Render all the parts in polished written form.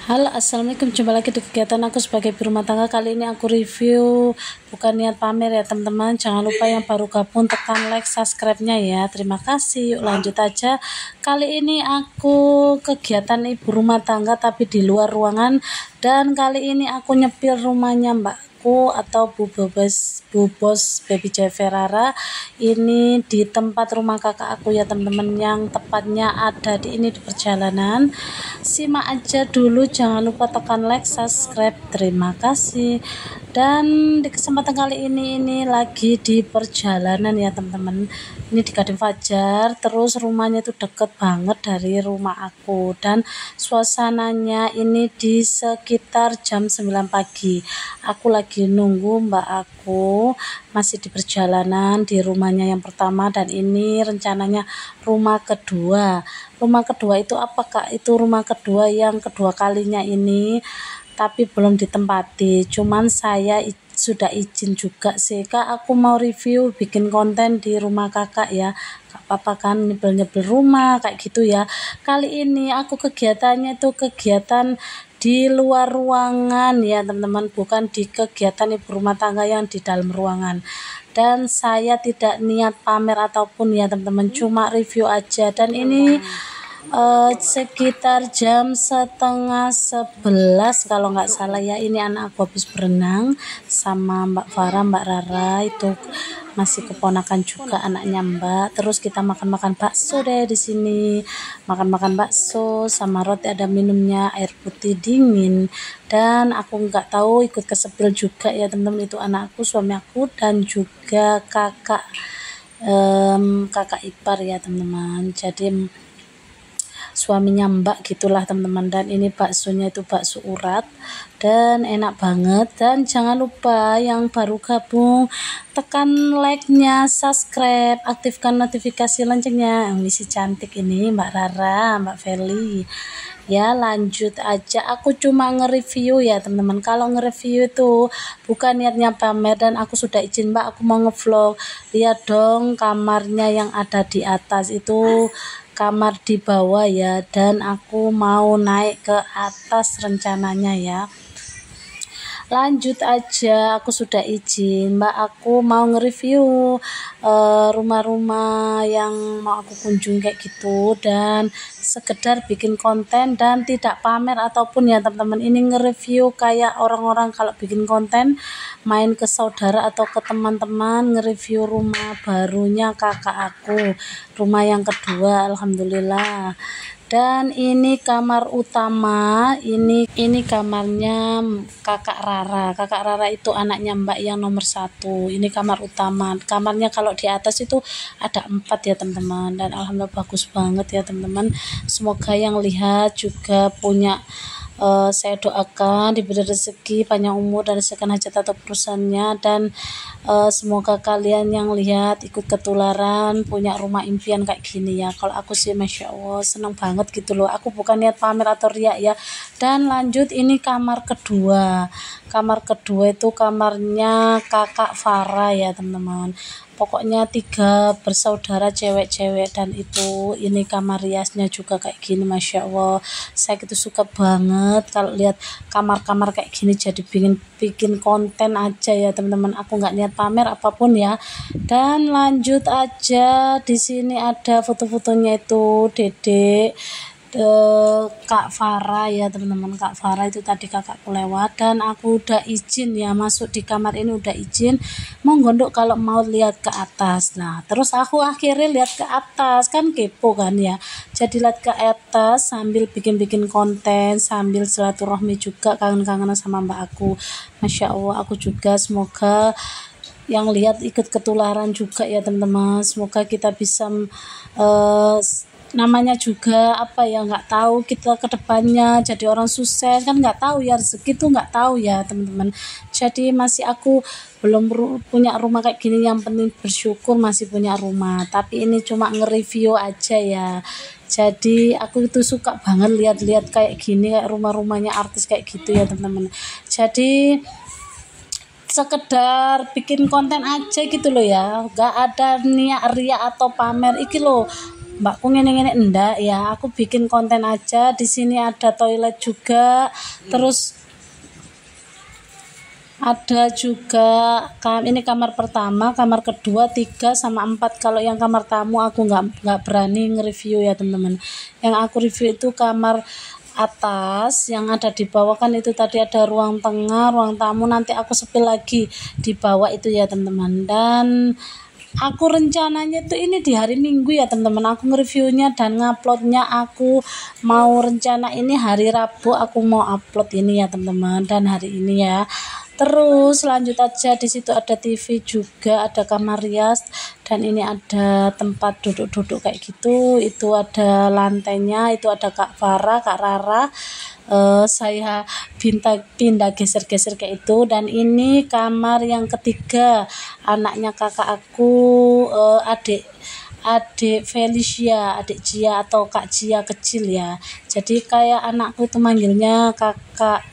Halo, assalamualaikum. Jumpa lagi di kegiatan aku sebagai ibu rumah tangga. Kali ini aku review, bukan niat pamer ya teman-teman. Jangan lupa yang baru gabung tekan like, subscribe-nya ya. Terima kasih. Yuk lanjut aja. Kali ini aku kegiatan ibu rumah tangga tapi di luar ruangan. Dan kali ini aku nyepil rumahnya mbakku atau Bu Bos Baby Joy Ferrara. Ini di tempat rumah kakak aku ya teman-teman, yang tepatnya ada di perjalanan. Simak aja dulu, jangan lupa tekan like, subscribe. Terima kasih. Dan di kesempatan kali ini lagi di perjalanan ya teman-teman. Ini di Gading Fajar, terus rumahnya itu deket banget dari rumah aku, dan suasananya ini di sekitar jam 9 pagi. Aku lagi nunggu mbak aku masih di perjalanan di rumahnya yang pertama, dan ini rencananya rumah kedua. Rumah kedua itu apa kak? Itu rumah kedua yang kedua kalinya ini, tapi belum ditempati. Cuman saya sudah izin juga sih kak, aku mau review bikin konten di rumah kakak ya. Gak apa-apa kan, nyebel-nyebel rumah kayak gitu ya. Kali ini aku kegiatannya itu kegiatan di luar ruangan ya teman-teman, bukan di kegiatan ibu rumah tangga yang di dalam ruangan. Dan saya tidak niat pamer ataupun ya teman-teman, cuma review aja. Dan ini sekitar jam setengah 11 kalau nggak salah ya. Ini anak aku habis berenang sama Mbak Farah, Mbak Rara itu masih keponakan juga anaknya Mbak. Terus kita makan-makan bakso deh di sini, makan-makan bakso sama roti, ada minumnya air putih dingin. Dan aku nggak tahu ikut kesepil juga ya teman-teman, itu anakku, suami aku, dan juga kakak ipar ya teman-teman. Jadi suaminya mbak gitulah teman-teman. Dan ini baksonya itu bakso urat dan enak banget. Dan jangan lupa yang baru gabung tekan like-nya, subscribe, aktifkan notifikasi loncengnya. Yang misi cantik ini Mbak Rara, Mbak Feli ya. Lanjut aja, aku cuma nge-review ya teman-teman. Kalau nge-review itu bukan niatnya pamer, dan aku sudah izin mbak, aku mau nge-vlog. Lihat dong kamarnya yang ada di atas itu kamar di bawah ya, dan aku mau naik ke atas rencananya ya. Lanjut aja, aku sudah izin mbak, aku mau nge-review rumah-rumah yang mau aku kunjung kayak gitu, dan sekedar bikin konten dan tidak pamer ataupun ya teman-teman. Ini nge-review kayak orang-orang kalau bikin konten main ke saudara atau ke teman-teman, nge-review rumah barunya kakak aku, rumah yang kedua, alhamdulillah. Dan ini kamar utama, ini kamarnya kakak Rara itu anaknya mbak yang nomor 1. Ini kamar utama. Kamarnya kalau di atas itu ada 4 ya teman-teman, dan alhamdulillah bagus banget ya teman-teman. Semoga yang lihat juga punya, saya doakan diberi rezeki panjang umur dan rezekikan hajat atau perusahaannya. Dan semoga kalian yang lihat ikut ketularan punya rumah impian kayak gini ya. Kalau aku sih masya Allah seneng banget gitu loh. Aku bukan niat pamer atau riak ya. Dan lanjut, ini kamar kedua itu kamarnya kakak Farah ya teman-teman. Pokoknya 3 bersaudara cewek-cewek, dan itu ini kamar riasnya juga kayak gini, masya Allah. Saya gitu suka banget kalau lihat kamar-kamar kayak gini, jadi bikin konten aja ya teman-teman. Aku nggak niat pamer apapun ya. Dan lanjut aja, di sini ada foto-fotonya itu Dedek, Kak Farah ya teman-teman. Kak Farah itu tadi kakakku lewat, dan aku udah izin ya masuk di kamar ini, udah izin monggo nduk kalau mau lihat ke atas. Nah terus aku akhirnya lihat ke atas, kan kepo kan ya, jadi lihat ke atas sambil bikin konten, sambil silaturahmi juga, kangen-kangenan sama mbak aku. Masya Allah, aku juga semoga yang lihat ikut ketularan juga ya teman-teman. Semoga kita bisa namanya juga apa ya, nggak tahu kita ke depannya jadi orang sukses kan, nggak tahu ya, rezeki tuh nggak tahu ya teman-teman. Jadi masih aku belum punya rumah kayak gini, yang penting bersyukur masih punya rumah. Tapi ini cuma nge-review aja ya. Jadi aku itu suka banget lihat-lihat kayak gini, kayak rumah-rumahnya artis kayak gitu ya teman-teman. Jadi sekedar bikin konten aja gitu loh ya, nggak ada niat ria atau pamer iki loh. mbakku ngene-ngene, enggak ya, aku bikin konten aja. Di sini ada toilet juga, terus ada juga ini kamar pertama, kamar kedua, 3 sama 4. Kalau yang kamar tamu aku nggak berani nge-review ya teman-teman. Yang aku review itu kamar atas, yang ada di bawah kan itu tadi ada ruang tengah, ruang tamu, nanti aku sepil lagi di bawah itu ya teman-teman. Dan aku rencananya itu ini di hari Minggu ya teman-teman, aku nge-reviewnya dan nguploadnya aku mau rencana ini hari Rabu aku mau upload ini ya teman-teman, dan hari ini ya. Terus lanjut aja, di situ ada TV juga, ada kamar rias, dan ini ada tempat duduk-duduk kayak gitu. Itu ada lantainya, itu ada Kak Farah, Kak Rara. Saya pindah geser-geser kayak itu. Dan ini kamar yang ketiga, anaknya kakak aku, adik Felicia, adik Gia atau Kak Gia kecil ya. Jadi kayak anakku itu manggilnya kakak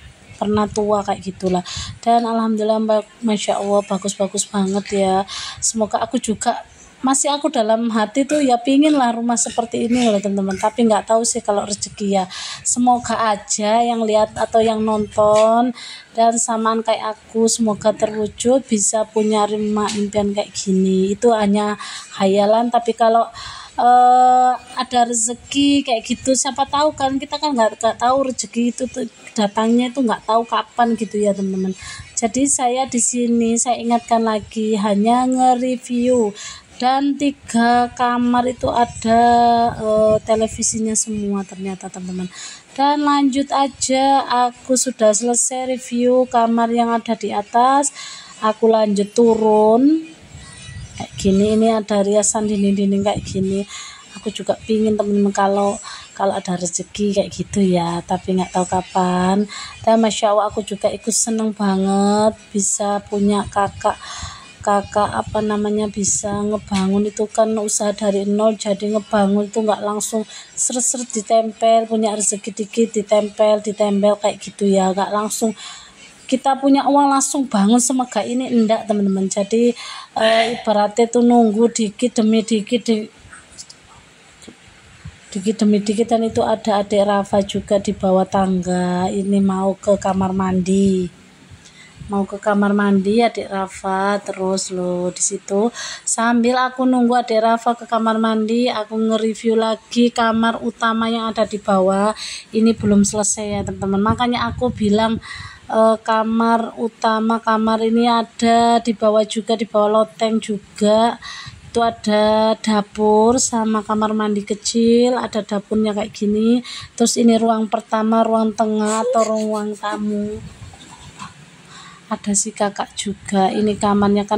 pernah tua kayak gitulah. Dan alhamdulillah masya Allah bagus-bagus banget ya. Semoga aku juga aku dalam hati tuh ya pingin lah rumah seperti ini loh teman-teman, tapi nggak tahu sih kalau rezeki ya. Semoga aja yang lihat atau yang nonton dan samaan kayak aku semoga terwujud bisa punya rumah impian kayak gini. Itu hanya hayalan, tapi kalau ada rezeki kayak gitu, siapa tahu kan, kita kan nggak tahu rezeki itu tuh datangnya itu nggak tahu kapan gitu ya teman-teman. Jadi saya di sini saya ingatkan lagi hanya nge-review, dan 3 kamar itu ada televisinya semua ternyata teman-teman. Dan lanjut aja, aku sudah selesai review kamar yang ada di atas, aku lanjut turun kayak gini. Ini ada riasan dinding-dinding kayak gini. Aku juga pingin temen-temen kalau ada rezeki kayak gitu ya, tapi nggak tahu kapan. Dan masya Allah aku juga ikut seneng banget bisa punya kakak bisa ngebangun itu kan usaha dari nol. Jadi ngebangun itu nggak langsung seret-seret ditempel, punya rezeki dikit ditempel kayak gitu ya, nggak langsung kita punya uang langsung bangun semegah ini, enggak teman-teman. Jadi ibaratnya tuh nunggu dikit demi dikit dan itu ada adik Rafa juga di bawah tangga. Ini mau ke kamar mandi adik Rafa. Terus loh di situ sambil aku nunggu adik Rafa ke kamar mandi, aku nge-review lagi kamar utama yang ada di bawah. Ini belum selesai ya teman-teman, makanya aku bilang kamar utama, kamar ini ada di bawah juga, di bawah loteng juga. Itu ada dapur sama kamar mandi kecil, ada dapurnya kayak gini. Terus ini ruang pertama, ruang tengah atau ruang tamu. Ada si kakak juga. Ini kamarnya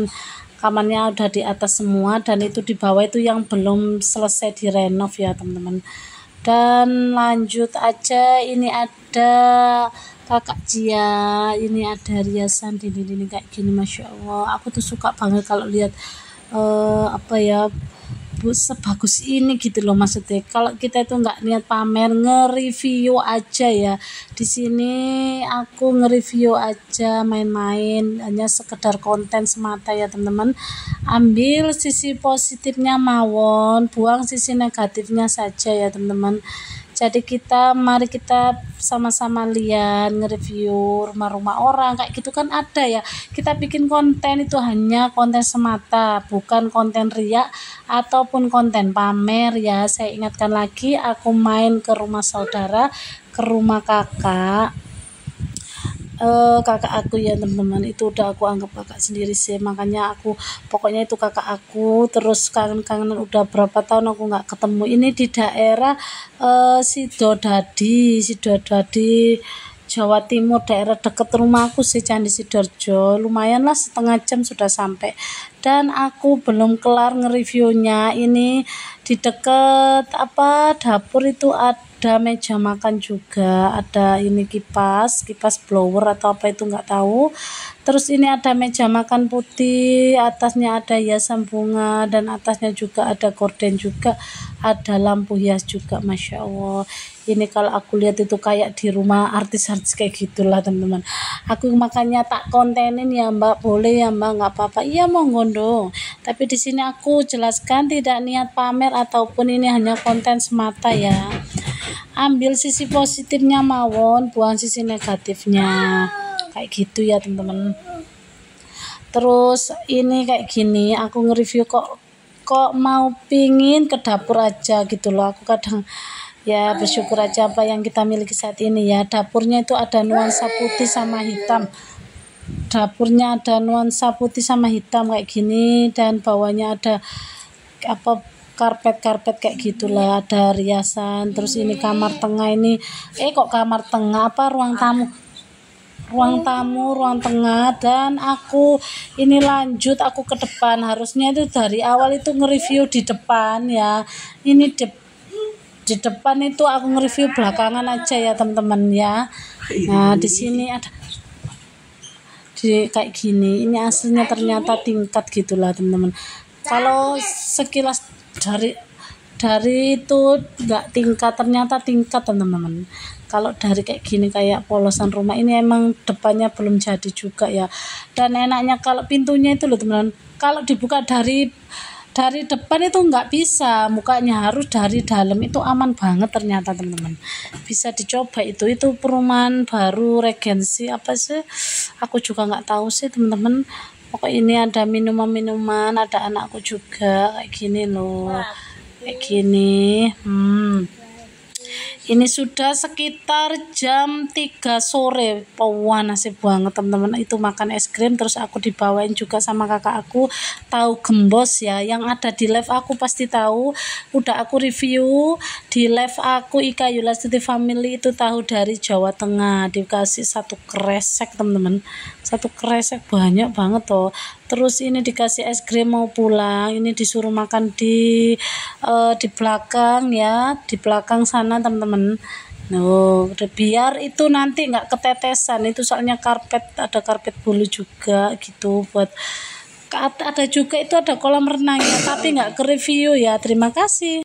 udah di atas semua, dan itu di bawah itu yang belum selesai direnov ya teman-teman. Dan lanjut aja, ini ada kakak Cia, ini ada riasan dinding-dinding kayak gini, masya Allah. Aku tuh suka banget kalau lihat sebagus ini gitu loh, maksudnya kalau kita itu nggak niat pamer, nge-review aja ya. Di sini aku nge-review aja, main-main, hanya sekedar konten semata ya teman-teman. Ambil sisi positifnya mawon, buang sisi negatifnya saja ya teman-teman. Jadi mari kita sama-sama lihat, nge-review rumah-rumah orang kayak gitu kan ada ya. Kita bikin konten itu hanya konten semata, bukan konten riak ataupun konten pamer ya. Saya ingatkan lagi, aku main ke rumah saudara, ke rumah kakak aku ya teman-teman. Itu udah aku anggap kakak sendiri sih, makanya aku pokoknya itu kakak aku. Terus kangen-kangenan udah berapa tahun aku nggak ketemu. Ini di daerah Sidodadi Jawa Timur, daerah deket rumahku sih, Candi Sidoarjo. Lumayan lah, setengah jam sudah sampai. Dan aku belum kelar nge-reviewnya. Ini di deket dapur itu ada meja makan juga, ada ini kipas blower atau apa itu nggak tahu. Terus ini ada meja makan putih, atasnya ada hiasan bunga, dan atasnya juga ada gorden juga, ada lampu hias juga, masya Allah. Ini kalau aku lihat itu kayak di rumah artis-artis kayak gitulah teman-teman. Aku makanya tak kontenin ya Mbak, boleh ya Mbak, nggak apa-apa. Iya monggo dong. Tapi di sini aku jelaskan tidak niat pamer ataupun ini hanya konten semata ya. Ambil sisi positifnya mawon, buang sisi negatifnya. Kayak gitu ya teman-teman. Terus ini kayak gini, aku nge-review kok mau pingin ke dapur aja gitu loh. Aku kadang ya bersyukur aja apa yang kita miliki saat ini ya. Dapurnya itu ada nuansa putih sama hitam. Dapurnya ada nuansa putih sama hitam kayak gini, dan bawahnya ada apa karpet kayak gitulah, ada riasan. Terus ini kamar tengah ini kok kamar tengah, apa ruang tengah. Dan aku ini lanjut aku ke depan, harusnya itu dari awal itu nge-review di depan ya. Ini di depan itu aku nge-review belakangan aja ya teman-teman ya. Nah di sini ada kayak gini, ini aslinya ternyata tingkat gitulah teman-teman. Kalau sekilas dari itu nggak tingkat, ternyata tingkat teman-teman. Kalau dari kayak gini kayak polosan rumah ini emang depannya belum jadi juga ya. Dan enaknya kalau pintunya itu loh teman-teman, kalau dibuka dari depan itu nggak bisa, mukanya harus dari dalam. Itu aman banget ternyata teman-teman, bisa dicoba. Itu perumahan baru Regensi apa sih, aku juga nggak tahu sih teman-teman. Pokoknya ini ada minuman, ada anakku juga kayak gini loh, kayak gini. Ini sudah sekitar jam 3 sore, panas banget teman-teman. Itu makan es krim, terus aku dibawain juga sama kakak aku tahu gembos ya. Yang ada di live aku pasti tahu, udah aku review di live aku Ika Yulastuti Family. Itu tahu dari Jawa Tengah, dikasih 1 kresek teman-teman, 1 kresek banyak banget toh. Terus ini dikasih es krim mau pulang, ini disuruh makan di belakang ya, di belakang sana teman-teman. Biar itu nanti nggak ketetesan, itu soalnya ada karpet bulu juga gitu. Buat ada juga itu ada kolam renangnya, tapi nggak ke review ya. Terima kasih.